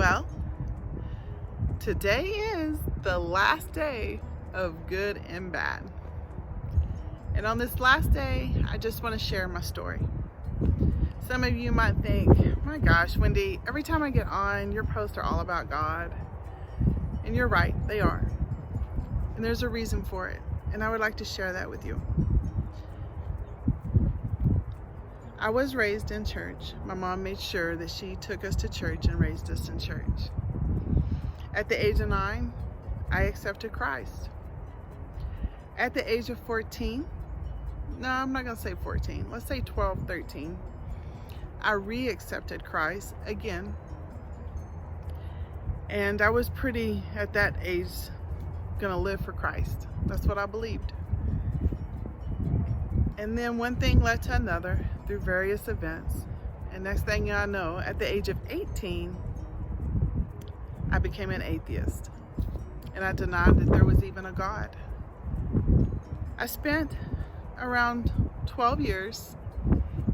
Well, today is the last day of good and bad. And on this last day, I just want to share my story. Some of you might think, my gosh, Wendy, every time I get on, your posts are all about God. And you're right, they are. And there's a reason for it. And I would like to share that with you. I was raised in church. My mom made sure that she took us to church and raised us in church. At the age of 9, I accepted Christ. At the age of 14, no, I'm not going to say 14, let's say 12, 13, I re-accepted Christ again. And I was pretty, at that age, going to live for Christ. That's what I believed. And then one thing led to another through various events. And next thing I know, at the age of 18, I became an atheist. And I denied that there was even a God. I spent around 12 years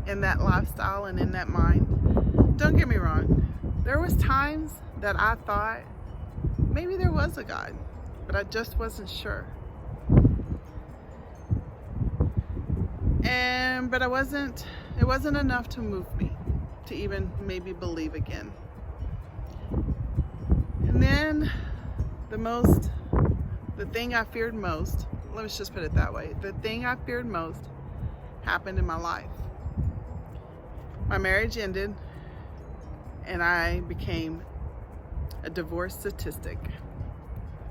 in that lifestyle and in that mind. Don't get me wrong. There was times that I thought maybe there was a God, but I just wasn't sure. But it wasn't enough to move me to even maybe believe again. And then the thing I feared most, let's just put it that way, the thing I feared most happened in my life. My marriage ended and I became a divorce statistic.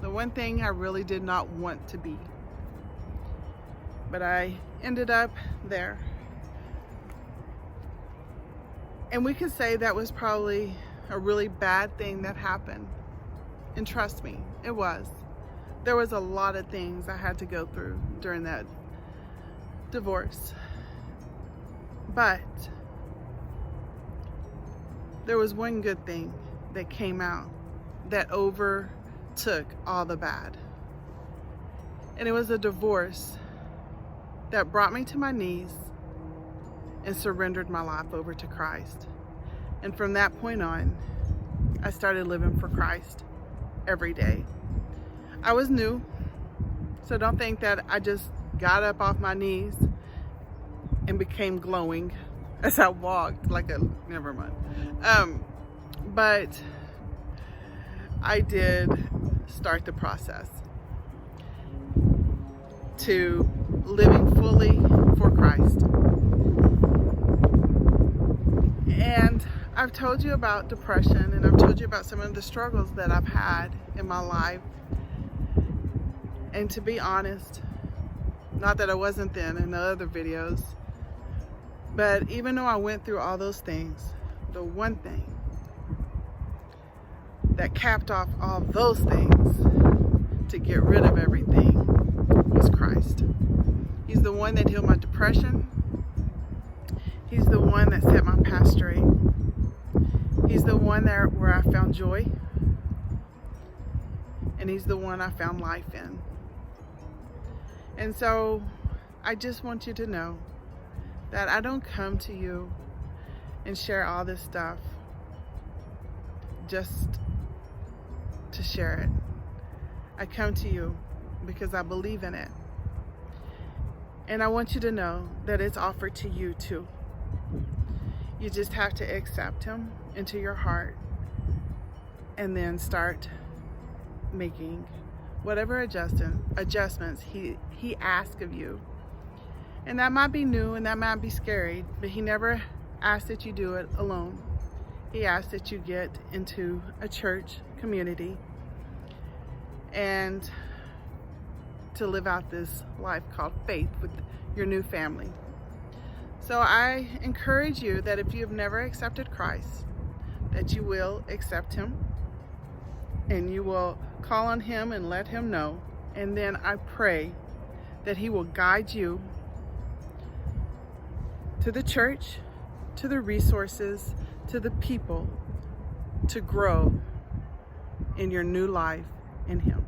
The one thing I really did not want to be. But I ended up there. And we could say that was probably a really bad thing that happened. And trust me, it was. There was a lot of things I had to go through during that divorce. But there was one good thing that came out that overtook all the bad. And it was a divorce that brought me to my knees and surrendered my life over to Christ. And from that point on, I started living for Christ every day. I was new, so don't think that I just got up off my knees and became glowing as I walked never mind. But I did start the process to living fully for Christ. And I've told you about depression, and I've told you about some of the struggles that I've had in my life. And to be honest, not that I wasn't then in the other videos, but even though I went through all those things, the one thing that capped off all those things to get rid of everything was Christ. He's the one that healed my depression. He's the one that set my path straight. He's the one where I found joy. And he's the one I found life in. And so I just want you to know that I don't come to you and share all this stuff just to share it. I come to you because I believe in it. And I want you to know that it's offered to you too. You just have to accept him into your heart and then start making whatever adjustments he asks of you. And that might be new and that might be scary, but he never asks that you do it alone. He asks that you get into a church community and to live out this life called faith with your new family. So I encourage you that if you've never accepted Christ, that you will accept him and you will call on him and let him know. And then I pray that he will guide you to the church, to the resources, to the people to grow in your new life in him.